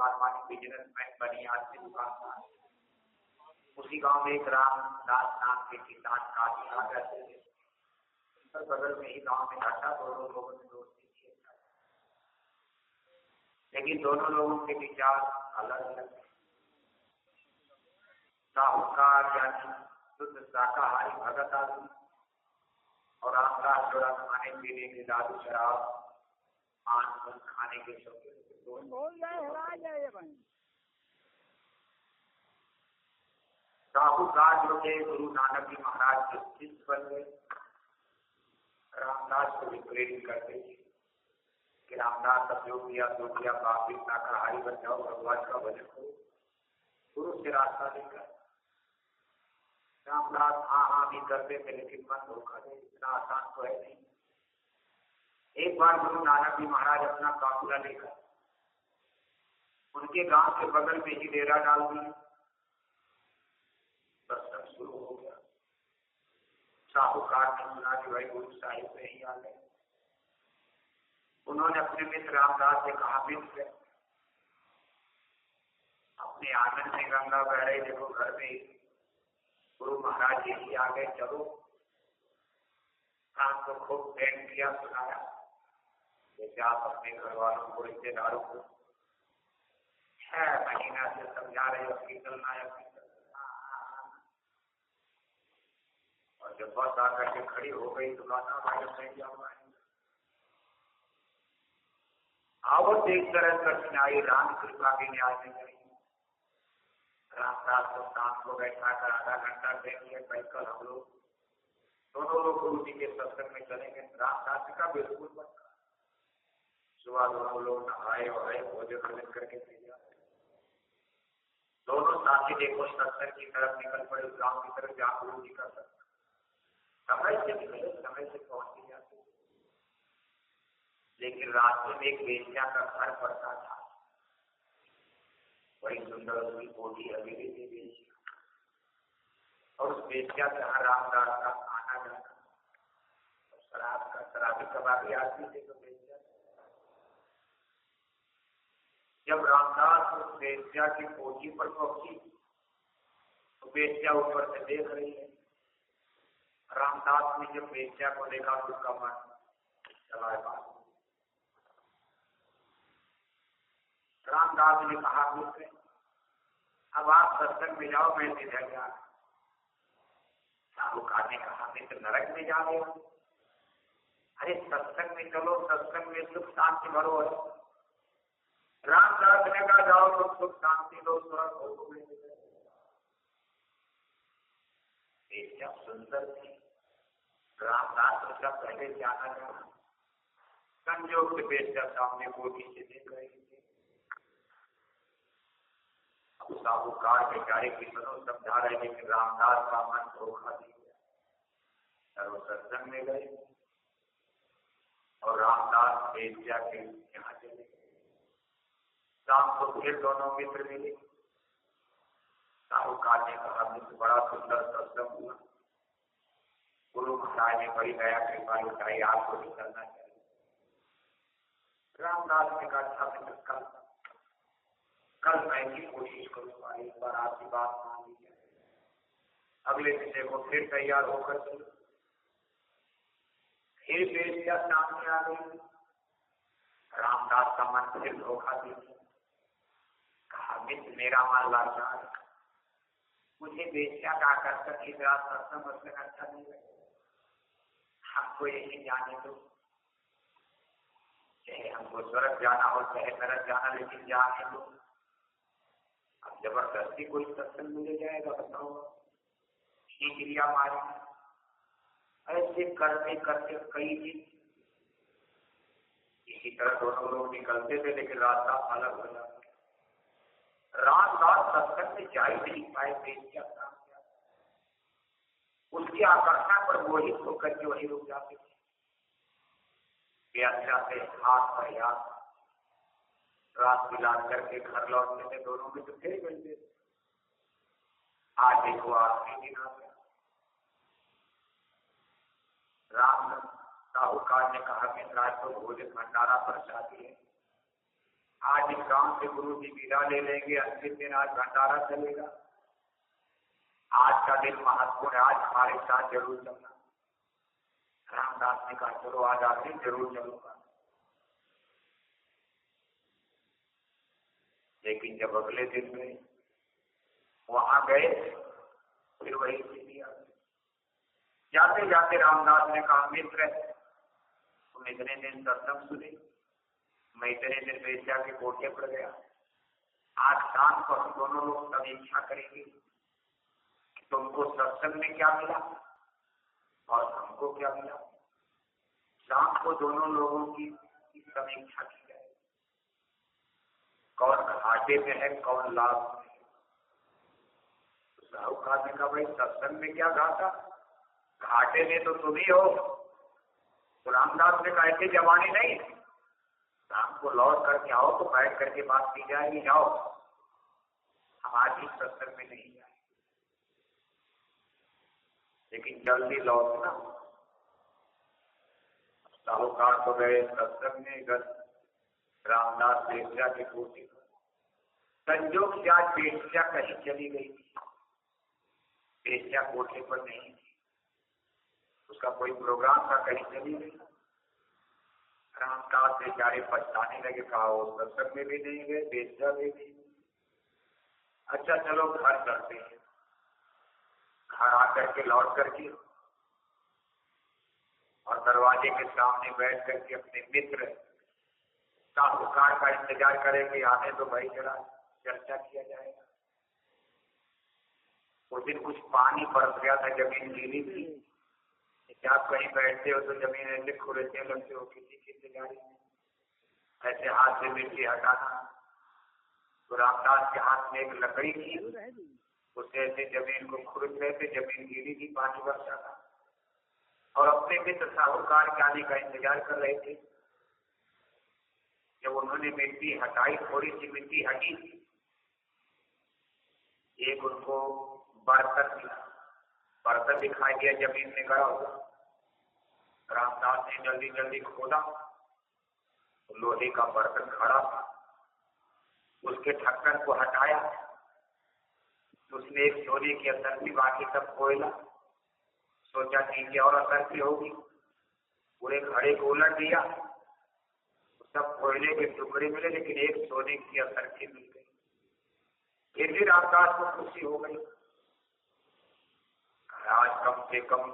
साहूकार मानी बिजनेसमैन बनी आदमी दुकानदार। उसी गांव में एक रामदास नाम के किसान काफी आ रहते थे। पर बगल में ही गांव में घाटा दोनों लोगों ने दोस्ती की, लेकिन दोनों लोगों के विचार अलग अलग थे। साहूकार यानी शुद्ध शाकाहारी भगत आदमी और रामदास जोड़ा खाने पीने के दारू शराब पान खाने के शौकीन। साहूकार जो थे गुरु नानक जी महाराज के शिष्य बन गए। रामदास को भी प्रेरित करते थे कि रामदास अब जो किया बाकी शाकाहारी बन जाओ, भगवान का भजन करो, गुरु से रास्ता लेकर। रामदास हाँ भी करते थे, लेकिन मन धोखा दे, इतना आसान तो है नहीं। एक बार गुरु नानक जी महाराज अपना काफिला लेकर उनके गांव के बगल में ही डेरा डाल दिया। सत्संग शुरू हो गया। साहूकार ने सुना कि भाई गुरु साहिब में ही आ गए। उन्होंने अपने मित्र रामदास से कहा, मित्र अपने आंगन में गंगा बह रही, देखो घर में गुरु महाराज जी ही आ गए, चलो। काम को खूब प्रेम किया, सुनाया, जैसे आप अपने घर वालों को, रिश्तेदारों को 6 महीना से समझा रहे हो कि चलना है। और जब बस आकर के खड़ी हो गई तो कहना, भाई नहीं जाऊंगा। आवत एक तरह कठिनाई राम कृपा की न्याय में गई। रामदास को शाम को बैठा कर आधा घंटा देख लिया, भाई कल हम लोग दोनों लोग गुरु जी के सत्संग में चलेंगे। रामदास का बिल्कुल पक्का। सुबह दोनों लोग नहाए वहाए भोजन करके तैयार। दोनों साथी देखो सत्संग की तरफ निकल पड़े, गांव की तरफ जहाँ गुरु जी का सत्संग। समय से निकले, समय से पहुंच ही जाते। लेकिन रास्ते में एक बेटिया का घर पड़ता था। बड़ी सुंदर उसकी कोठी हवेली थी बेटिया, और उस बेटिया से रामदास का आना जाना। शराब का शराबी कबाबी आदमी थे तो बेटिया। जब रामदास उस बेटिया की कोठी पर पहुंची तो बेटिया ऊपर से देख रही है। रामदास ने जब बेटिया को देखा तो उसका मन चला बात। रामदास ने कहा, मित्र अब आप सत्संग में जाओ, मैं इधर जा। साहूकार ने कहा, मित्र नरक में जा रहे हो? अरे सत्संग में चलो, सत्संग में सुख शांति भरो है। रामदास ने कहा, जाओ तो सुख शांति लो, स्वर्ग हो। बेटिया सुंदर थी। रामदास उसका पहले जाना जाना संयोग से बेटिया सामने कोठी से देख रही थी। अब साहूकार बेचारे कितनों समझा रहे, लेकिन रामदास का मन धोखा दिया। वो सत्संग में गए और रामदास बेटिया के यहाँ चले गए। शाम को फिर दोनों मित्र मिले। साहूकार ने कहा, मित्र बड़ा सुंदर सत्संग हुआ, गुरु महाराज ने बड़ी दया कृपा लुटाई, आपको भी करना चाहिए। रामदास ने कहा, कल मैं भी कोशिश करूंगा, एक बार आपकी बात मान ली जाए। अगले दिन देखो फिर तैयार होकर चलो। फिर बेटिया सामने आ गई। रामदास का मन फिर धोखा दिया। कहा, मित्र मेरा मन लाचार, मुझे बेटिया का आकर्षण की तरह सत्संग अच्छा नहीं लगे। हमको यही जाने दो, चाहे हमको स्वर्ग जाना हो चाहे नरक जाना, लेकिन जाने दो। अब जबरदस्ती कोई सत्संग मिल जाएगा, बताओ ही क्रिया मारी। ऐसे करते करते कई दिन इसी तरह दोनों लोग निकलते थे, लेकिन रास्ता अलग हो जाता। रामदास सत्संग में जा ही नहीं पाए। बेटिया उसके आकर्षण पर मोहित होकर के वही रुक जाते थे। बेटिया से हाथ पर याद रात मिला करके घर लौटने में दोनों में तो फिर मिलते। आज देखो आखिरी दिन आ गया। राम साहूकार ने कहा कि रात को भोजन भंडारा पर शादी है, आज इस गांव से गुरु जी विदा ले लेंगे, अंतिम दिन आज भंडारा चलेगा, आज का दिन महत्वपूर्ण है, आज हमारे साथ जरूर चलना। रामदास ने कहा चलो आज आते जरूर चलूंगा। लेकिन जब अगले दिन गए, वहां गए, फिर वही स्थिति आ गई। जाते जाते रामदास ने कहा मित्र तुम इतने दिन सत्संग सुने, मैं इतने दिन वेश्या के कोठे पर गया, आज शाम को हम दोनों लोग समीक्षा करेंगे कि तुमको सत्संग में क्या मिला और हमको क्या मिला। शाम को दोनों लोगों की समीक्षा की जाए, कौन घाटे में है कौन लाभ में है। तो साहूकार ने कहा भाई सत्संग में क्या घाटा, घाटे में तो तुम ही हो। तो रामदास ने कहा ऐसी जवानी नहीं, शाम को लौट करके आओ तो बैठ करके बात की जाएगी, जाओ हम आज ही सत्संग में नहीं जाए, लेकिन जल्दी लौटना। साहूकार तो गए सत्संग में, रामदास वेश्या के कोठे पर। संजोग से आज वेश्या कहीं चली गई थी, वेश्या कोठे पर नहीं थी, उसका कोई प्रोग्राम था, कहीं चली गई। रामदास बेचारे पछताने लगे, कहा वो सत्संग में भी नहीं गए, वेश्या भी नहीं। अच्छा चलो घर चलते हैं। घर आकर के लौट करके और दरवाजे के सामने बैठ करके अपने मित्र साहूकार का इंतजार करेंगे, आने तो भाई जरा चर्चा किया जाएगा। उस दिन कुछ पानी बरस गया था, जमीन गीली थी, क्या आप कहीं बैठते हो तो जमीन ऐसे खुरचने लगते हो, किसी की इंतजारी में ऐसे हाथ से मिट्टी हटाना। तो रामदास के हाथ में एक लकड़ी थी, उससे ऐसे जमीन को खुरच रहे थे, जमीन गीली थी, पानी बरसा था, और अपने मित्र साहूकार के आने का इंतजार कर रहे थे। जब उन्होंने मिट्टी हटाई, थोड़ी सी मिट्टी हटी, एक उनको बर्तन मिला, बर्तन दिखाई दिया जमीन में गड़ा हुआ। रामदास ने जल्दी जल्दी खोदा, लोहे का बर्तन खड़ा था, उसके ढक्कन को हटाया, उसमें एक सोने की असरफी, बाकी सब कोयला। सोचा नीचे और असरफी होगी, पूरे घड़े को उलट दिया, सब कोयले के टुकड़े मिले, लेकिन एक सोने की असरफी मिल गई। फिर भी रामदास को खुशी हो गई, आज कम से कम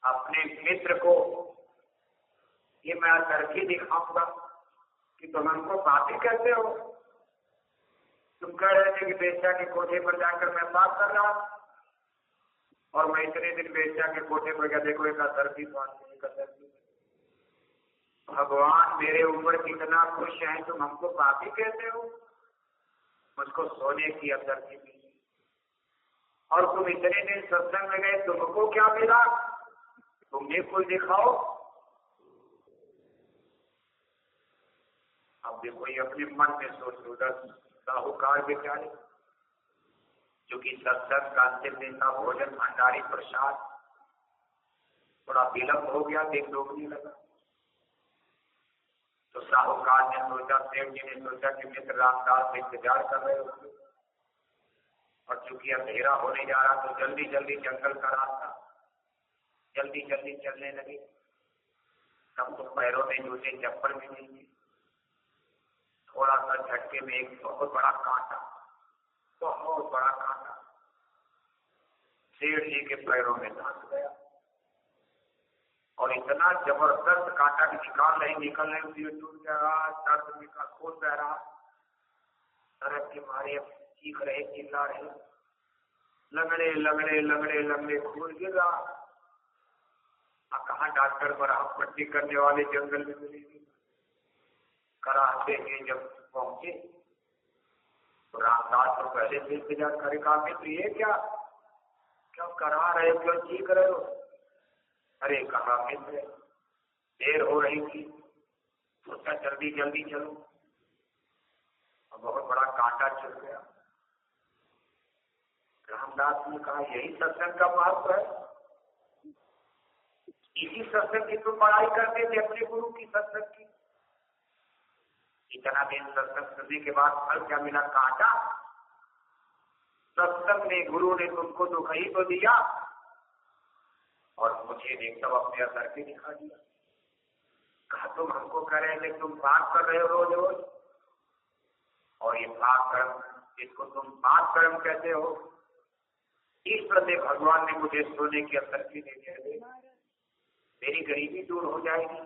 अपने मित्र को ये मैं असरफी दिखाऊंगा कि तुम हमको बातें कहते हो। तुम कह रहे थे कि वेश्या के कोठे पर जाकर मैं बात कर रहा हूं, और मैं इतने दिन वेश्या के कोठे पर गया, देखो एक असरफी बात, एक असरफी। भगवान मेरे ऊपर कितना खुश है, तुम हमको बातें कहते हो। मुझको सोने की असरफी मिली, और तुम इतने दिन सत्संग में गए, तुमको क्या मिला, तुम्हें कुछ दिखाओ। अब देखो ये अपने मन में सोच लो, साहूकार बेचारे क्योंकि सत्संग का अंतिम दिन का भोजन भंडारी प्रसाद, थोड़ा विलंब हो गया, दिन डूबने लगा। तो साहूकार ने सोचा, सेठ जी ने सोचा कि मित्र रामदास इंतजार कर रहे होंगे, और चूंकि अंधेरा होने जा रहा तो जल्दी जल्दी जंगल का रास्ता, जल्दी जल्दी चलने लगे। तब तो पैरों में जूते चप्पल भी नहीं थे। थोड़ा सा झटके में एक बहुत बड़ा कांटा, बहुत बड़ा कांटा सेठ जी के पैरों में धंस गया, और इतना जबरदस्त कांटा कि निकल रहे टूट गया, दर्द में का खून बह रहा, दर्द के मारे चीख रहे, चिल्ला रहे, लगड़े लगड़े लगड़े लगड़े खून गिर रहा। कहाँ डॉक्टर बराह पट्टी करने वाले जंगल में मिलेंगे। कराते हुए जब पहुंचे तो रामदास तो पहले से इंतजार करे, कहा मित्र ये क्या करा रहे हो, क्यों चीख रहे हो। अरे कहा मित्र देर हो रही थी, सोचा जल्दी जल्दी चलो, और बहुत बड़ा कांटा चल गया। रामदास ने कहा यही सत्संग का महत्व है, इसी सत्संग की तुम पढ़ाई करते थे, अपने गुरु की सत्संग की, इतना दिन सत्संग सुनने के बाद फल क्या मिला? कांटा। सत्संग ने, गुरु ने तुमको दुख ही तो दिया और मुझे ने सब अपने असर के दिखा दिया। कहा तुम हमको कह रहे थे तुम पाप कर रहे हो रोज रोज, और ये पाप कर्म, इसको तुम पाप कर्म कहते हो। इस प्रति भगवान ने मुझे सोने की असर की नहीं कह दे, मेरी गरीबी दूर हो जाएगी।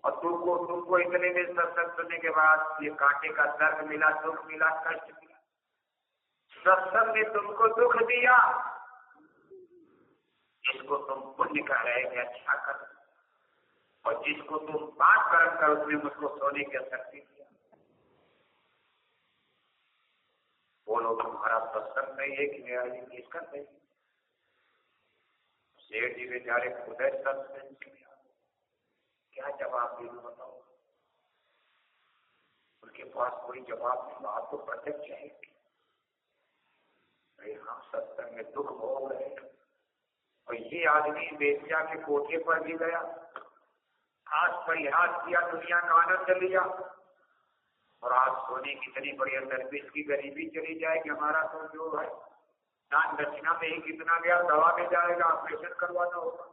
और तुमको इतने दिन सत्संग सुनने के बाद ये कांटे का दर्द मिला, दुख मिला, कष्ट मिला। सत्संग ने तुमको दुख दिया, जिसको तुम पुण्य कर रहे थे अच्छा कर, और जिसको तुम पाप कर्म कर उसने मुझको सोने की असर दिया। बोलो तुम्हारा सत्संग नहीं है कि मेरा ये किसका नहीं? शेर जी बेचारे खुद सत्संग, क्या जवाब दे बताओ? उनके पास कोई जवाब नहीं, बात तो प्रत्यक्ष है। अरे हम सत्संग में दुख भोग रहे, और ये आदमी बेस्या के कोठे पर भी गया, आज परिहास किया, दुनिया का आनंद लिया, और आज सोने की इतनी बड़ी सर्विस की गरीबी चली जाएगी। हमारा तो जो है दान दक्षिणा में ही कितना गया, दवा में जाएगा, ऑपरेशन करवाना होगा।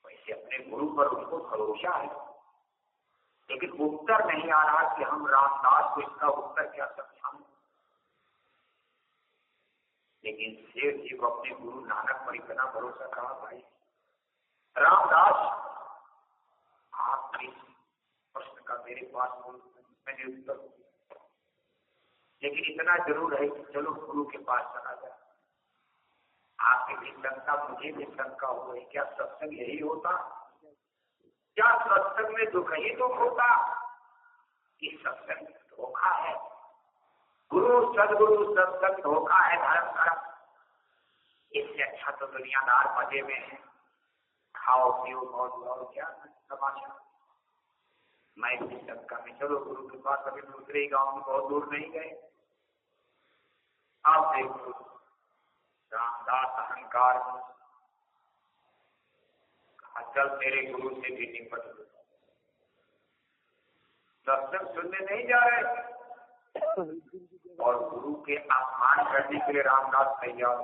वैसे अपने गुरु पर उनको भरोसा है, लेकिन उत्तर नहीं आ रहा कि हम रामदास को इसका उत्तर क्या समझाएं। लेकिन शेर जी को अपने गुरु नानक पर इतना भरोसा था, भाई रामदास आपके प्रश्न का मेरे पास मैंने उत्तर, लेकिन इतना जरूर है कि चलो गुरु के पास चला जाए। आपकी भी शंका, मुझे भी शंका हो गई, क्या सत्संग यही होता? क्या सत्संग में दुख ही दुख होता? कि सत्संग धोखा है, गुरु सदगुरु सत्संग धोखा है, धर्म कर्म। इससे अच्छा तो दुनियादार मजे में है, खाओ पियो मौज लो, क्या तमाशा। मैं इसी शंका में, चलो गुरु के पास, अभी दूसरे ही गांव में बहुत दूर नहीं गए। आप देखो रामदास अहंकार चल तेरे गुरु से भी निपट लो, सत्संग सुनने नहीं जा रहे, और गुरु के अपमान करने के लिए रामदास तैयार।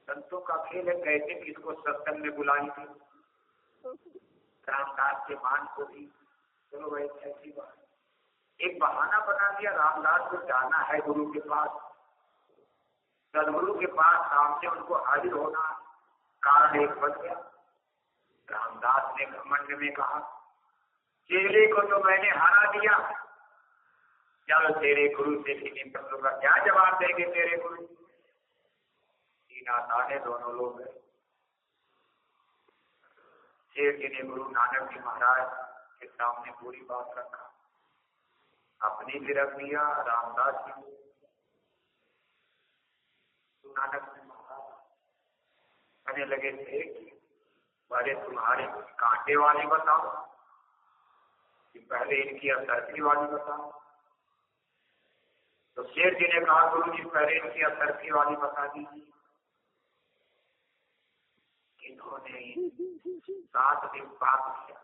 संतों का खेल है, कैसे किसको सत्संग में बुलाई थी। रामदास के मान को भी चलो भाई ऐसी बात, एक बहाना बना दिया, रामदास को जाना है गुरु के पास, सदगुरु के पास सामने उनको हाजिर होना, कारण एक बन गया। रामदास ने घमंड में कहा, चेले को तो मैंने हरा दिया, चलो तेरे गुरु से किन्हीं प्रश्नों का क्या जवाब देंगे तेरे गुरु? तीन आसाने दोनों लोग हैं। शेर जी ने गुरु नानक जी महाराज के सामने पूरी बात रखा, अपनी भी रख दिया, रामदास जी नानक जी महाराज कहने लगे थे कि पहले तुम्हारे कांटे वाली बताओ, कि पहले इनकी असरफी वाली बताओ। तो शेर जी ने कहा, गुरु जी पहले इनकी असरफी वाली बता दीजिए। इन्होंने 7 दिन पाप किया,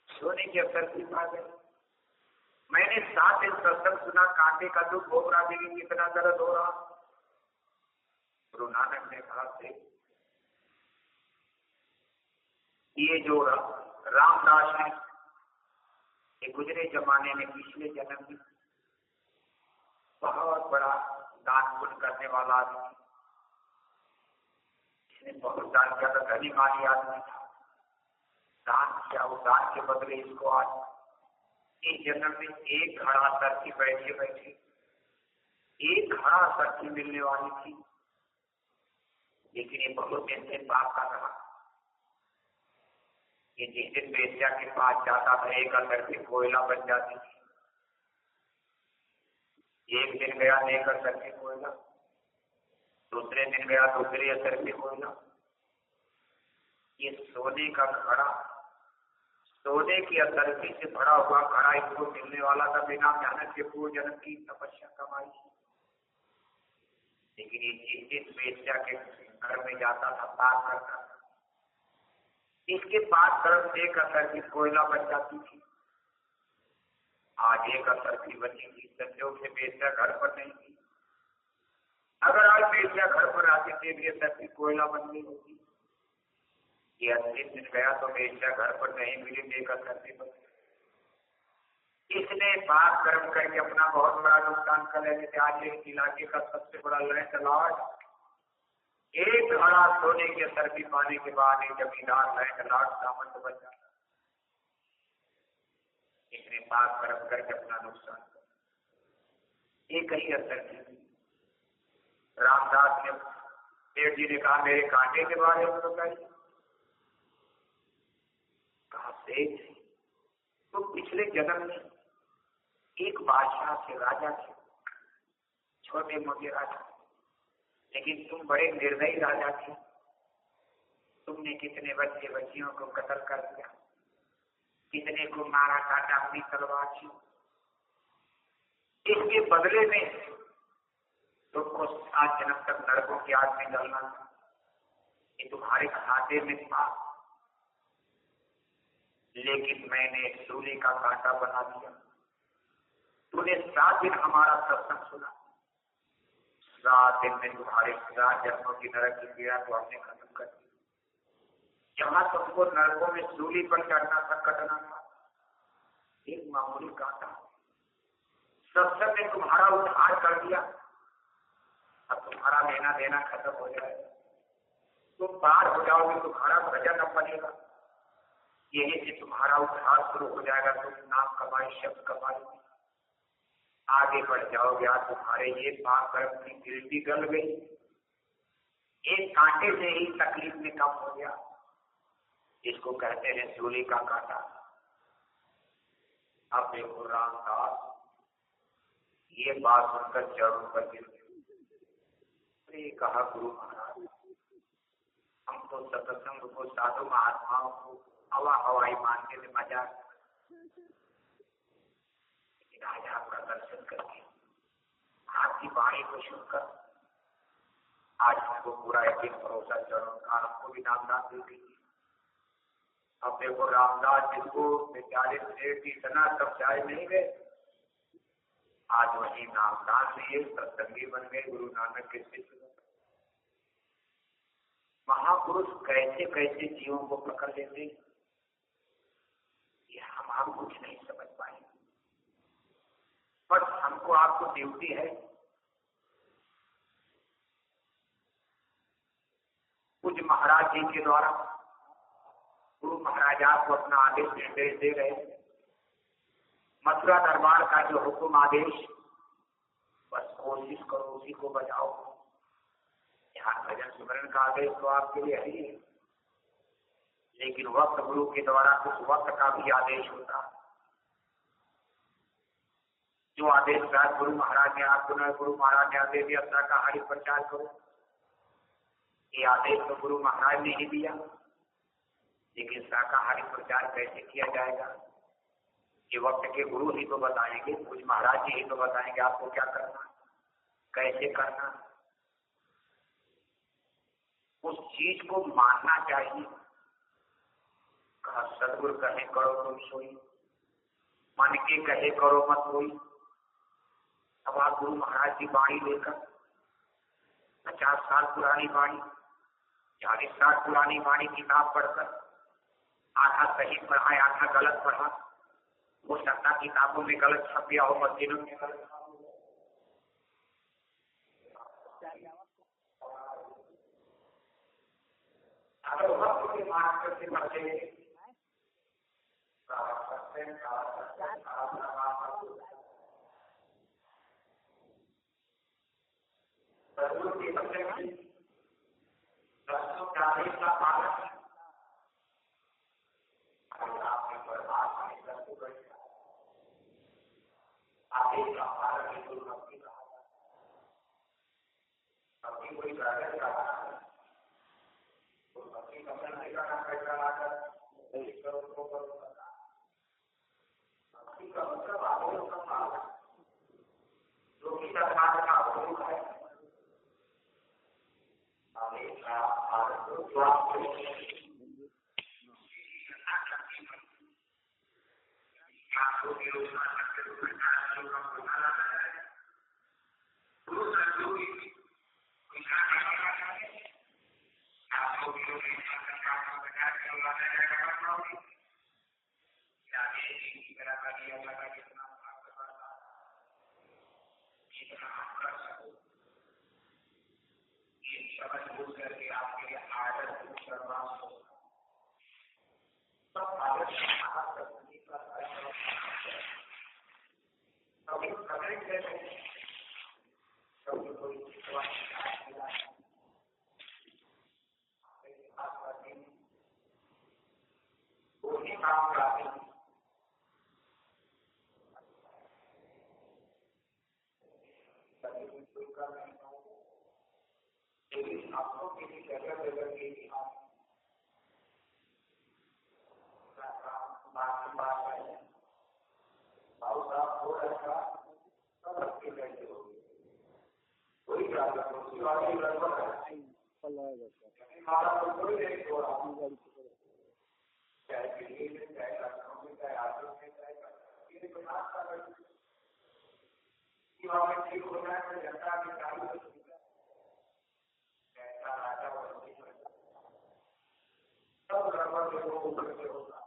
सोने की असरफी पा गई। मैंने 7 दिन सत्संग सुना, कांटे का दुख भोग रहा, लेकिन कितना दर्द हो रहा। गुरु नानक ने कहा थे, ये जो रामदास है, ये गुजरे जमाने में पिछले जन्म में बहुत बड़ा दान पुण्य करने वाला आदमी, इसने बहुत दान किया था, धनी माली आदमी था, दान किया, वो दान के बदले इसको आज इस जन्म में एक घड़ा सरकी बैठे बैठे एक घड़ा सरकी मिलने वाली थी, लेकिन ये बहुत दिन से पाप कर रहा। ये जिस दिन बेस्या के पास जाता था, एक अंदर से कोयला बन जाती थी। एक दिन गया एक असर से कोयला, दूसरे दिन गया दूसरे असर से कोयला। ये सोने का घड़ा, सोने की असरफी से भरा हुआ घड़ा इसको मिलने वाला था, बिना मेहनत के पूर्व जन्म की तपस्या कमाई। लेकिन ये जिस बेस्या के घर में जाता था, पाप करता था, इसके पास तरफ एक असर की कोयला बन जाती थी, आज एक असर की बचेगी। संजोग से बेचा घर पर नहीं थी। अगर आज बेचा घर पर आती थी भी असर की कोयला बन गई होती। ये 80 दिन गया तो बेचा घर पर नहीं मिली, एक असर की बन। इसने पाप कर्म करके अपना बहुत बड़ा नुकसान कर लेने से आज इस इलाके का सबसे बड़ा लैंड लॉर्ड, एक घड़ा सोने के सर्दी पाने के बाद एक जमींदार लैंड लॉर्ड सामंत बन जाता। इसने पाप कर्म करके अपना नुकसान कर। एक ही असर की रामदास ने, सेठ जी ने कहा मेरे कांटे के बारे में बताइए। कहा सेठ तो पिछले जन्म में एक बादशाह से राजा थे, छोटे मोटे राजा, लेकिन तुम बड़े निर्दयी राजा थे। तुमने कितने बच्चे बच्चियों को कत्ल कर दिया, कितने को मारा काटा अपनी तलवार से। इसके बदले में तुमको 7 जन्म तक नरकों की आग में जलना था। ये तुम्हारे खाते में था, लेकिन मैंने सूली का कांटा बना दिया। तूने 7 दिन हमारा सत्संग सुना, 7 दिन में तुम्हारे 7 जन्मों की नरक की पीड़ा को हमने खत्म कर दी। जहां तुमको नरकों में सूली पर चढ़ना था, कटना था, एक मामूली कांटा सत्संग ने तुम्हारा उद्धार कर दिया। अब तुम्हारा लेना देना खत्म हो जाएगा, तुम पार हो जाओगे, तुम्हारा भजन अब बनेगा, यही से तुम्हारा उद्धार शुरू हो जाएगा। तुम नाम कमाई, शब्द कमाई, आगे बढ़ जाओगे। आज तुम्हारे ये पाप कर्म की गिल्टी गल गई, एक कांटे से ही तकलीफ में कम हो गया। इसको कहते हैं सूली का कांटा। अब देखो रामदास ये बात सुनकर चरणों पर गिर गए। कहा गुरु महाराज हम तो सत्संग को, साधु महात्माओं को हवा हवाई मानते थे, मजाक। आज आपका दर्शन करके, आपकी वाणी को सुनकर आज हमको पूरा यकीन भरोसा चढ़ो का, हमको भी नामदान दे दीजिए। अब देखो रामदास जिसको बेचारे सेठ इतना समझाए नहीं गए, आज वही नामदान लिए, सत्संगी बन गए, गुरु नानक के शिष्य। महापुरुष कैसे कैसे जीवों को पकड़ लेते, ये हम कुछ नहीं समझ पाए। पर हमको आपको ड्यूटी है, पूज्य महाराज जी के द्वारा गुरु महाराज आपको अपना आदेश निर्देश दे रहे। मथुरा दरबार का जो हुक्म आदेश, बस कोशिश करो उसी को बजाओ। यहाँ भजन सुमरन का आदेश तो आपके लिए है ही, लेकिन वक्त गुरु के द्वारा उस वक्त का भी आदेश होता है। जो आदेश शायद गुरु महाराज ने आपको न, गुरु महाराज ने आदेश दिया शाकाहारी प्रचार करो, ये आदेश तो गुरु महाराज ने ही दिया, लेकिन शाकाहारी प्रचार कैसे किया जाएगा ये वक्त के गुरु ही तो बताएंगे, कुछ महाराज जी ही तो बताएंगे आपको क्या करना, कैसे करना। उस चीज को मानना चाहिए। कहा सदगुरु कहे करो तुम सोई, मन के कहे करो मत सोई। अब आप गुरु महाराज की वाणी लेकर 50 साल पुरानी वाणी, 40 साल पुरानी वाणी किताब पढ़कर आधा सही पढ़ा, आधा गलत पढ़ा, हो सकता किताबों में गलत छप गया हो, मस्जिदों में गलत। अगर वक्त के मार्ग से बचे का पालन आपने बर्बाद नहीं कर सकते। आदेश का पालन ही गुरु भक्ति कहा जाता है। अभी कोई गार्डन रहा है तो भक्ति कमल नहीं करना, पैसा लाकर करो तो करो। भक्ति का मतलब आदेश का पालन, जो कि सरकार का हुक्म है। आदेश का पालन आंखों की रोशना करके तो लोगों का बोलना है गुरु संतोषी उनका आंखों की रोशना करके बना के लगाना है क्या ये तरह का दिया लगा कितना ये समझ बुझ करके आपके लिए आदत करना सब आदत कभी कभी कभी कोई वही काम करते लेकिन आपको किसी जगह जगह के बात है भाव साफ हो रहेगा सब रखते कैसे होगी कोई वाली गड़बड़ है हमारा कोई नहीं हो रहा चाहे दिल्ली में चाहे लखनऊ में चाहे आगरा में चाहे प्रयास कर रही है ठीक हो जाए तो जनता की चालू ऐसा राजा सब गड़बड़ लोगों को करके होगा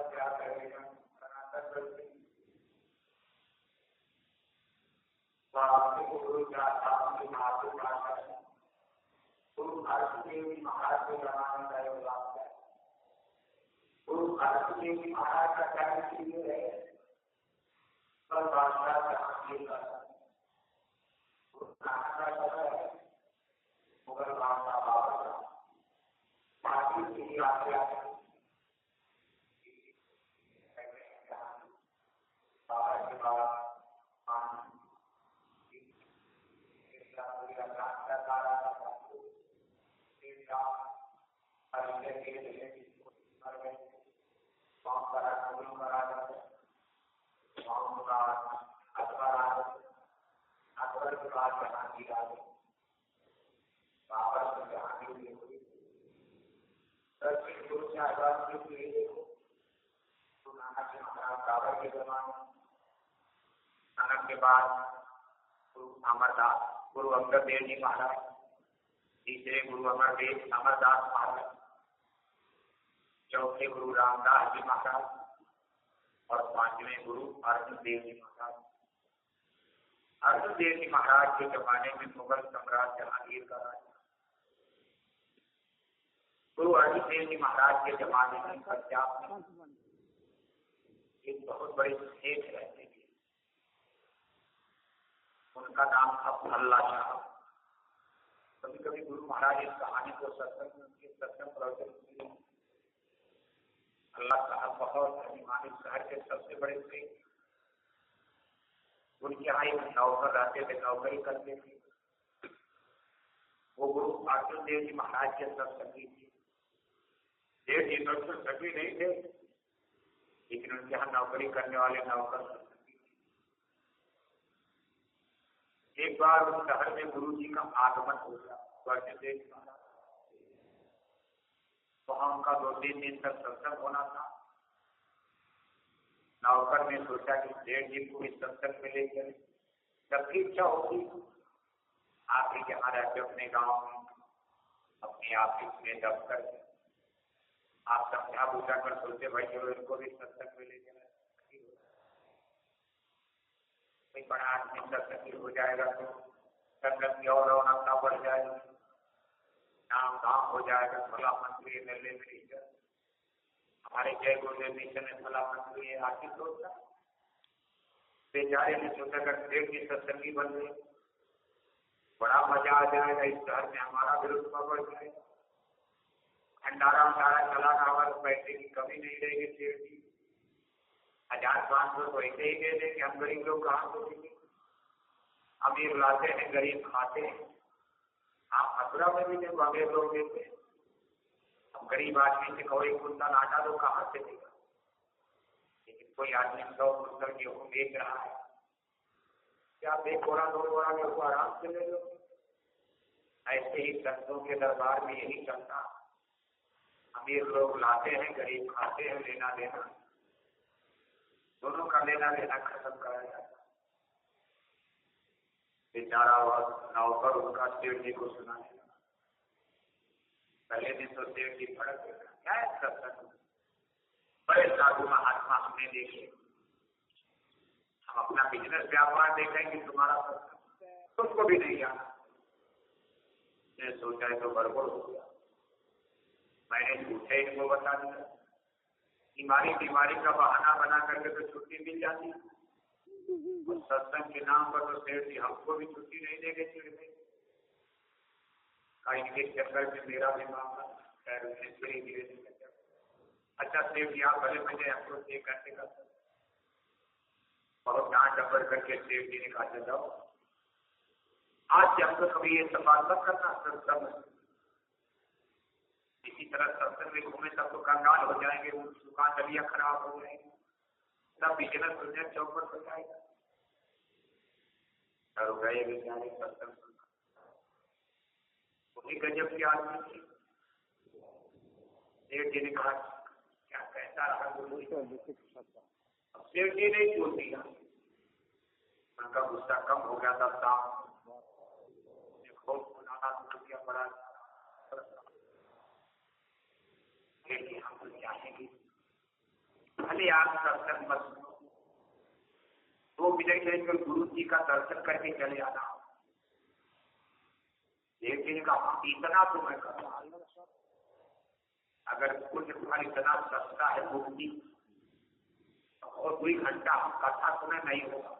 क्या करेगा गुरु भारती देवी महाराज के जमाने का योगदान है गुरु भारती देवी महाराज का कार्य है कल बादशाह जहांगीर का मुगल बादशाह बाबर भारतीय के लिए आज्ञा बाबर के बाद अकबर के बाद जहांगीर आ गए बाबर से जहांगीर हुई दक्षिण गुरु से आजाद के लिए गुरु नानक जी महाराज बाबर के जमाने नानक के बाद गुरु अमरदास गुरु अंगद देव जी महाराज तीसरे गुरु अमरदास महाराज चौथे गुरु रामदास जी महाराज और पांचवें गुरु अर्जुन देव जी महाराज अर्जुन देव जी महाराज के जमाने में मुगल सम्राट जहांगीर का राज गुरु अर्जुन देव जी महाराज के जमाने में पंजाब में एक बहुत बड़े सेठ रहते थे उनका नाम था भल्ला शाह कभी कभी गुरु महाराज इस कहानी को सत्संग प्रवचन अल्लाह साहब बहुत अभिमानित शहर के सबसे बड़े थे उनके यहाँ एक नौकर रहते थे नौकरी करते थे वो गुरु अर्जुन देव जी महाराज के सत्संगी थे देव जी सत्संगी नहीं थे लेकिन उनके यहाँ नौकरी करने वाले नौकर सत्संगी थे एक बार उस शहर में गुरु जी का आगमन हो गया अर्जुन देव जी महाराज वहां उनका 2-3 दिन तक सत्संग होना था नौकर ने सोचा कि सेठ जी को इस सत्संग में लेकर सबकी इच्छा होगी आप ही यहाँ रहते अपने गांव में अपने ऑफिस में दफ्तर में आप समझा बुझा कर सोचे भाई चलो इनको भी सत्संग में ले जाए कोई बड़ा आदमी सत्संग हो जाएगा तो संगत की और रौनकता बढ़ जाएगी नाम गांव हो जाएगा भला मंत्री एमएलए मिनिस्टर हमारे जय गुरुदेव मिशन में भला मंत्री है आखिर सोचता बेचारे ने सोचा कर सेठ की सत्संगी बन गए बड़ा मजा आ जाएगा इस शहर में हमारा विरोध बढ़ जाएगा भंडारा चलाना हमारे पैसे की कमी नहीं रहेगी सेठ जी 1000-500 तो ऐसे ही दे देंगे हम गरीब लोग कहाँ से देंगे अमीर लाते हैं गरीब खाते हैं आप मथुरा में भी देखो अमीर लोग देते हैं अब गरीब आदमी से कहो 1 कुंतल आटा तो कहाँ से देगा लेकिन कोई आदमी 100 कुंतल गेहूँ बेच रहा है क्या आप 1 बोरा 2 बोरा गेहूँ आराम से ले लो ऐसे ही संतों के दरबार में यही चलता, अमीर लोग लाते हैं, गरीब खाते हैं, लेना देना दोनों का लेना देना खत्म कराया जाता। बेचारा वह नौकर उनका सेठ जी को सुनाने लगा। पहले दिन तो सेठ जी भड़क गया, क्या है सत्संग, बड़े साधु महात्मा हमने देखे, हम अपना बिजनेस व्यापार देखेंगे, तुम्हारा सत्संग तुमको भी नहीं आना। मैंने सोचा है तो गड़बड़ हो गया, मैंने झूठे इनको बता दिया। बीमारी का बहाना बना करके तो छुट्टी मिल जाती, और सत्संग के नाम पर तो सेठ जी हमको भी छुट्टी नहीं देंगे, चिड़ गए। इनके चक्कर में मेरा भी मामला खैर धीरे धीरे। अच्छा सेठ जी आप भले मुझे आपको 1 घंटे का बहुत डांट डबर करके सेठ जी ने कहा जाओ, आज से हमको कभी ये सवाल मत करना सत्संग, इसी तरह सत्संग में घूमे तब तो कंगाल हो जाएंगे, दुकान दलिया खराब हो जाएंगे, सब बिजनेस दुनिया चौपट हो जाएगा। डर गए बेचारे सत्संग सुनना, वही गजब की आदमी थी। सेठ जी ने कहा क्या कैसा रहा, अब सेठ जी ने बोल दिया, उनका गुस्सा कम हो गया था। साहब खूब सुनाना शुरू किया, बड़ा हम तो चाहेंगे भले आप सत्संग मत सुनो, 2 मिनट लेकर गुरु जी का दर्शन करके चले आना। एक दिन का इतना तो मैं कर रहा, अगर कुछ तुम्हारी इतना सस्ता है मुक्ति, और 2 घंटा हम कथा सुने नहीं होगा।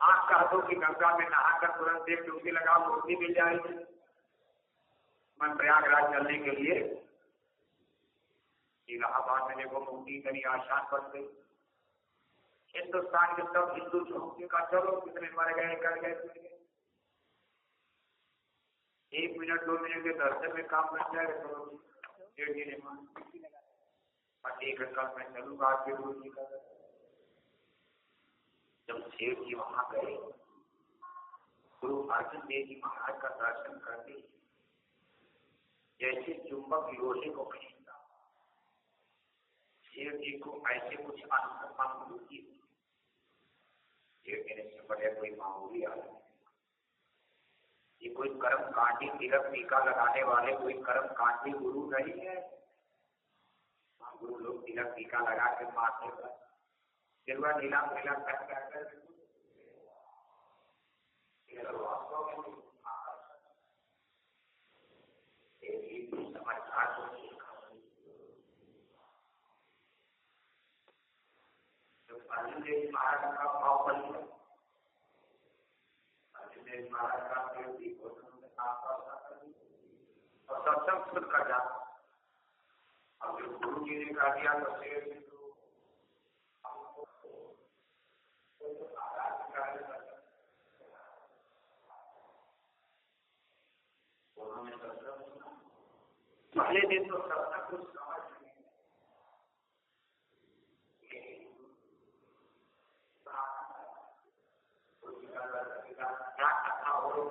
आप कह दो कि गंगा में नहाकर तुरंत एक डुबकी लगाओ, मुक्ति मिल जाएगी। मैं प्रयागराज चलने के लिए इलाहाबाद में देखो मुक्ति करी आसान बन गई। हिंदुस्तान के सब हिंदू झोंके का चलो कितने मर गए, कर गए, 1 मिनट 2 मिनट के दर्शन में काम बन जाएगा। चलो सेठ जी ने मान, 1 घंटा मैं चलूंगा आपके गुरु जी का। जब सेठ जी वहां गए, गुरु अर्जुन देव जी महाराज का दर्शन करते जैसे चुंबक लोहे को खींचता, सेठ जी को ऐसे कुछ अनुभूति हुई। सेठ जी ने बड़े कोई मामूली आदमी, ये कोई कर्म कांडी तिलक टीका लगाने वाले कोई कर्म कांडी गुरु नहीं है। गुरु लोग तिलक टीका लगा के मारते हैं, सिल्वर नीला पीला कर समझदार अर्जुन देव महाराज का भाव बन गया। अर्जुन देव महाराज का और सत्संग सुन कर जा। अब जो गुरु जी ने कहा दिया तो शेर उन्होंने सत्संग सुना। पहले दिन तो सत्संग कुछ समझ नहीं, क्या कथा हो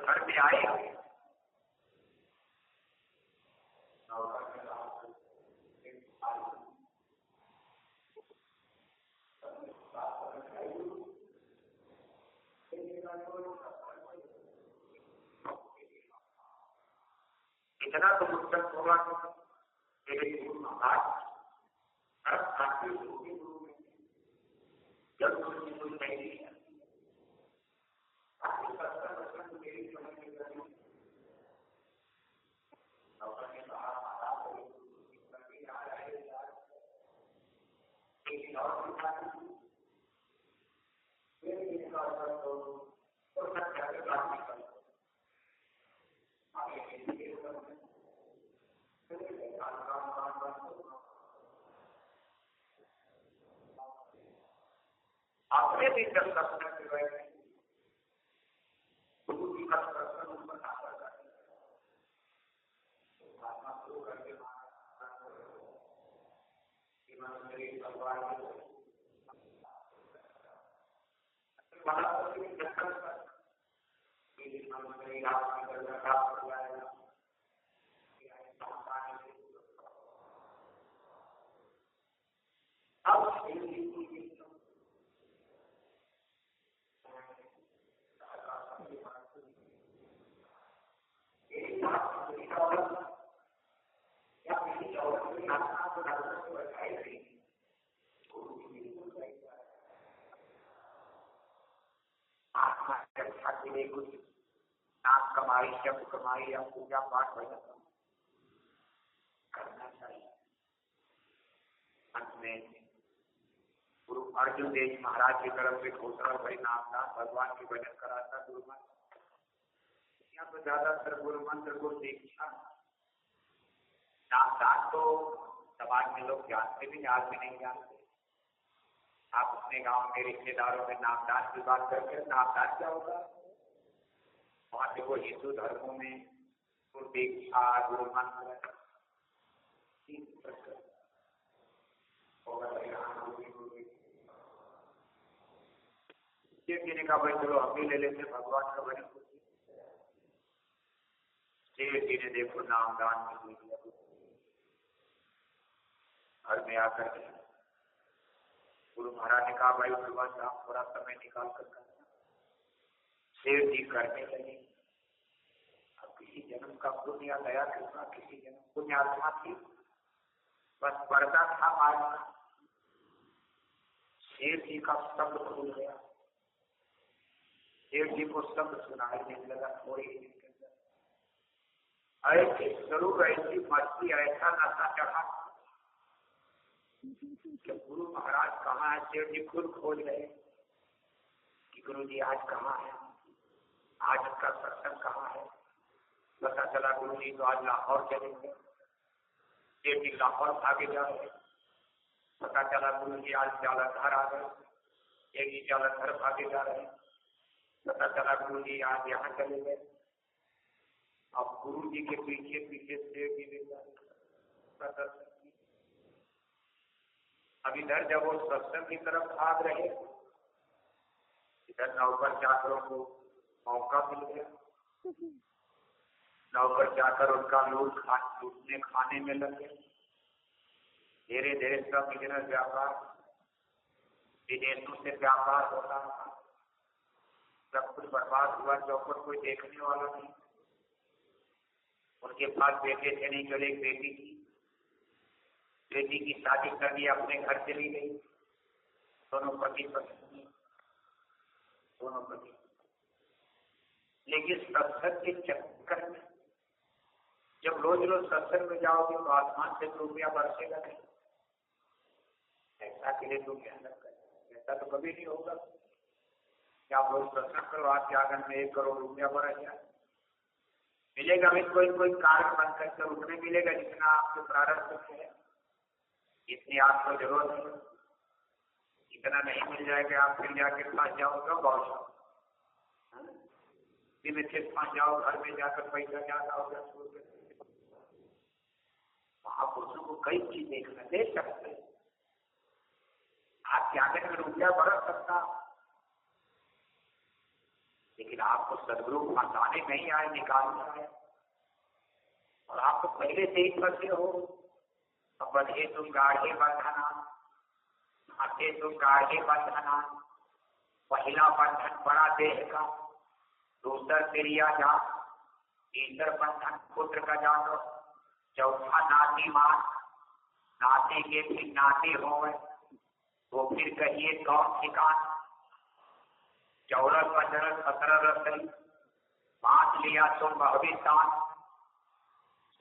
घर में आए इतना तो मुश्किल होगा जब कुछ नहीं अपने भी जब सत्संग में बैठे गुरु जी का सत्संग उन पर आता है आत्मा शुरू करके भगवान कुछ नाम कमाई शब्द कमाई या पूजा पाठ भजन करना चाहिए। अंत में गुरु अर्जुन देव महाराज की तरफ से घोषणा भाई नामदास भगवान की भजन कराता गुरु मंत्र। यहाँ तो ज्यादातर गुरु मंत्र गुरु दीक्षा नामदास तो समाज में लोग जानते भी आज भी नहीं जानते। आप अपने गांव में रिश्तेदारों में नामदास की बात करके नामदास क्या होगा? वहां देखो हिंदू धर्मों में गुरु दीक्षा गुरु मंत्र ने कहा भाई चलो हम भी ले लेते भगवान का भजन। जी ने देखो नामदान घर में आकर गुरु महाराज ने कहा भाई सुबह शाम थोड़ा समय निकाल कर करना। शेर जी करने लगे। अब किसी जन्म का पुण्य दया कृपा किसी जन्म पुण्यात्मा थी बस पर्दा था माया। शेर जी का शब्द खुल गया। शेर जी को शब्द सुनाई देने लगा थोड़ी ही दिन के अंदर। ऐसी जरूर ऐसी मस्ती ऐसा नशा चढ़ा कि गुरु महाराज कहाँ है? शेर जी खुद खोज गए कि गुरु जी आज कहाँ है, आज का सत्संग कहाँ है। पता चला गुरु जी तो आज लाहौर चलेंगे। शेर जी लाहौर आगे जा रहे। पता चला गुरु जी आज जालंधर आ गए। एक जी जालंधर भागे जा रहे। पता चला गुरु जी आज यहाँ चले गए। अब गुरु जी के पीछे पीछे शेर जी भी अब इधर जब वो सत्संग की तरफ भाग रहे इधर नौकर चाकरों को मौका मिल गया। नौकर चाकर उनका लूटने खाने में लगे। धीरे धीरे सब बिजनेस व्यापार विदेशों से व्यापार होता था। सब कुछ बर्बाद हुआ। चौपट कोई देखने वाला नहीं। उनके पास बेटे थे नहीं केवल एक बेटी थी। बेटी की शादी कर दी अपने घर चली गई। दोनों पति पत्नी दोनों पति। लेकिन सत्संग के चक्कर में जब रोज रोज सत्संग में जाओगे तो आसमान से रुपया बरसेगा नहीं। ऐसा के लिए तुम मेहनत करें। ऐसा तो कभी नहीं होगा कि आप रोज सत्संग करो आपके आंगन में 1 करोड़ रुपया बरस जाए। मिलेगा भी कोई कोई कार्य बन करके उतने मिलेगा जितना आपके प्रारंभ से है। इतनी आपको जरूरत है। इतना नहीं मिल जाएगा आप फिर जाके फंस जाओगे बहुत में फिर फंस जाओ। घर में जाकर पैसा ज्यादा होगा। महापुरुषों को कई चीज देखना दे सकते। आपके आंगन में रुपया बरस सकता लेकिन आपको सदगुरु फंसाने नहीं आए निकालना है। और आपको पहले से ही फंसे हो। बंधे तुम गाढ़े बंधना फंसे तुम गाढ़े बंधना। पहला बंधन बड़ा देह का दूसर क्रिया जा तीसर बंधन पुत्र का जानो चौथा नाती मान। नाते के भी नाते हो तो फिर कहिए कौन ठिकान। 14 15 17 रसोई बांट लिया तुम भविष्य।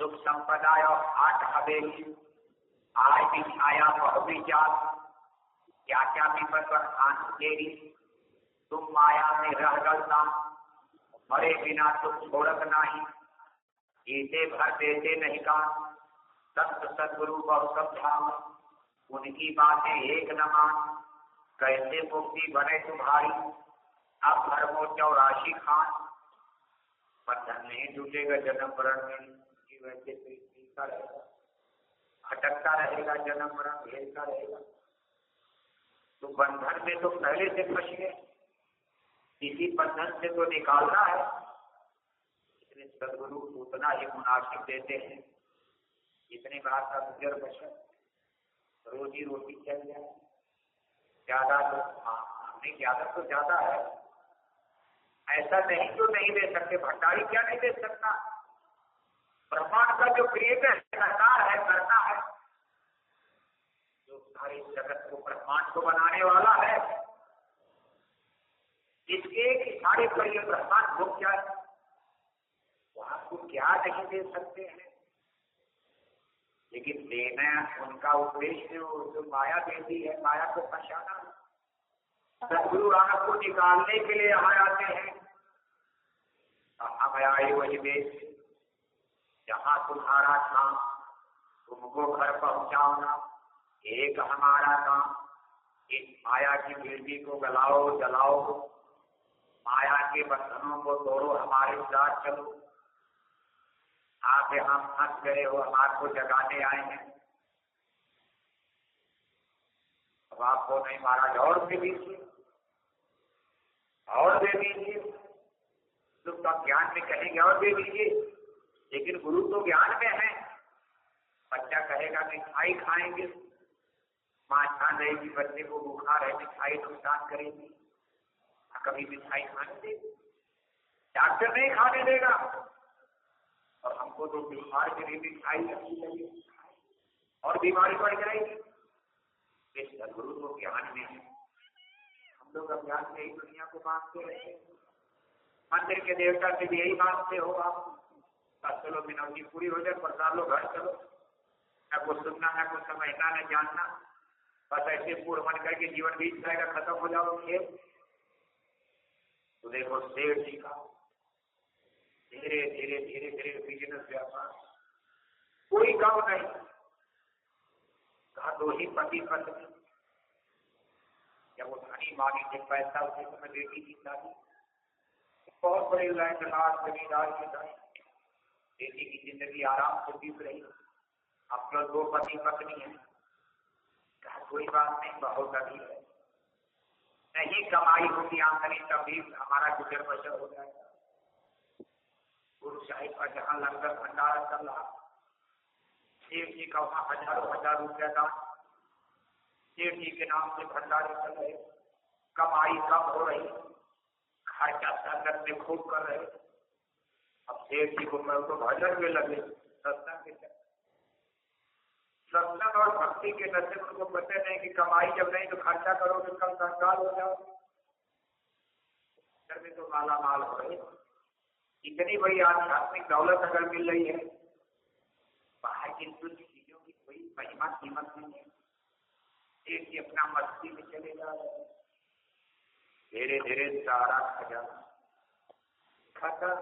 सुख संपदा और 8 हवेली आय भी छाया विचार। क्या क्या विपद पर खान तेरी तुम माया में रह गलता। मरे बिना तुम छोड़त नहीं जीते भर देते नहीं कान, सत्य सदगुरु बहु समझाओ, उनकी बातें एक न मान, कैसे मुक्ति बने तुम्हारी, अब भरमो 84 खान। बंधन नहीं टूटेगा जन्म मरण में, वैसे तो रहेगा, भटकता रहेगा, जन्म मरण भेजता रहेगा। तो बंधन में तो पहले से फंस गए, इसी बंधन से तो निकालना है। इसलिए सदगुरु उतना ही मुनासिब देते हैं, इतने बात का गुजर बचर, रोजी रोटी चल जाए। ज्यादा तो नहीं, ज्यादा तो ज्यादा है, ऐसा नहीं तो नहीं दे सकते। भंडारी क्या नहीं दे सकता? ब्रह्मांड का जो क्रिएटर है, करता है, जो सारे जगत को ब्रह्मांड को बनाने वाला है, इसके इशारे पर ये ब्रह्मांड हो क्या है, वो आपको क्या नहीं दे सकते हैं। लेकिन देना उनका उद्देश्य जो माया देती है, माया को फंसाना। सदगुरु आपको निकालने के लिए यहाँ आते हैं। हम आए वही देश जहाँ तुम्हारा काम, तुमको घर पहुँचाऊंगा, एक हमारा काम, इस माया की बिजली को गलाओ जलाओ, माया के बंधनों को तोड़ो, हमारे साथ चलो। आप यहाँ फंस गए हो, हम आपको जगाने आए हैं। अब आपको नहीं महाराज और दे दीजिए, और दे दीजिए, तो सब ज्ञान में कहेंगे और दे दीजिए, लेकिन गुरु तो ज्ञान में है। बच्चा कहेगा मिठाई खाएंगे, माँ ठान रहेगी बच्चे को बुखार है, मिठाई नुकसान करेगी, कभी मिठाई खाने देगी, डॉक्टर नहीं खाने देगा। और हमको तो बुखार के लिए मिठाई अच्छी लगी और बीमारी बढ़ जाएगी। इस सदगुरु तो ज्ञान में है, हम लोग अज्ञान में ही दुनिया को मांगते रहते हैं। मंदिर के देवता से भी यही मांगते हो आप, बस चलो मिनौती पूरी हो जाए, प्रसाद लो, घर चलो, न कुछ सुनना, न कुछ समझना, न जानना, बस ऐसे पूर्ण मन करके जीवन बीत जाएगा, खत्म हो जाओ खेल। तो देखो सेठ जी का धीरे धीरे धीरे धीरे बिजनेस व्यापार, कोई काम नहीं, कहा 2 ही पति पत्नी। जब वो धनी मांगी थे पैसा, उसे तो मैं बेटी की शादी, बहुत बड़ी लाइन लाश जमींदार की था, बेटी की जिंदगी आराम से बीत रही। अब तो 2 पति पत्नी है, कहा कोई बात नहीं, बहुत अभी है, नहीं कमाई होगी आमदनी तभी हमारा गुजर बसर हो जाएगा। गुरु साहिब का जहाँ लंगर भंडारा चल रहा, शिव जी का वहाँ हजारों हजार रुपया दान, शिव जी के नाम से भंडारे चल रहे, कमाई कम हो रही, खर्चा संगत में खूब कर रहे। अब शिव जी को तो भजन में लगे, सत्संग के चक्कर, सत्संग और भक्ति के नशे उनको पता नहीं कि कमाई जब नहीं तो खर्चा करो तो कल कंगाल हो जाओ, घर में तो माला माल हो रहे। इतनी बड़ी आध्यात्मिक दौलत अगर मिल रही है, बाहर की कुछ चीजों की कोई महिमा कीमत नहीं है, एक ही अपना मस्ती में चले जा रहे हैं। धीरे धीरे सारा खजाना खत्म,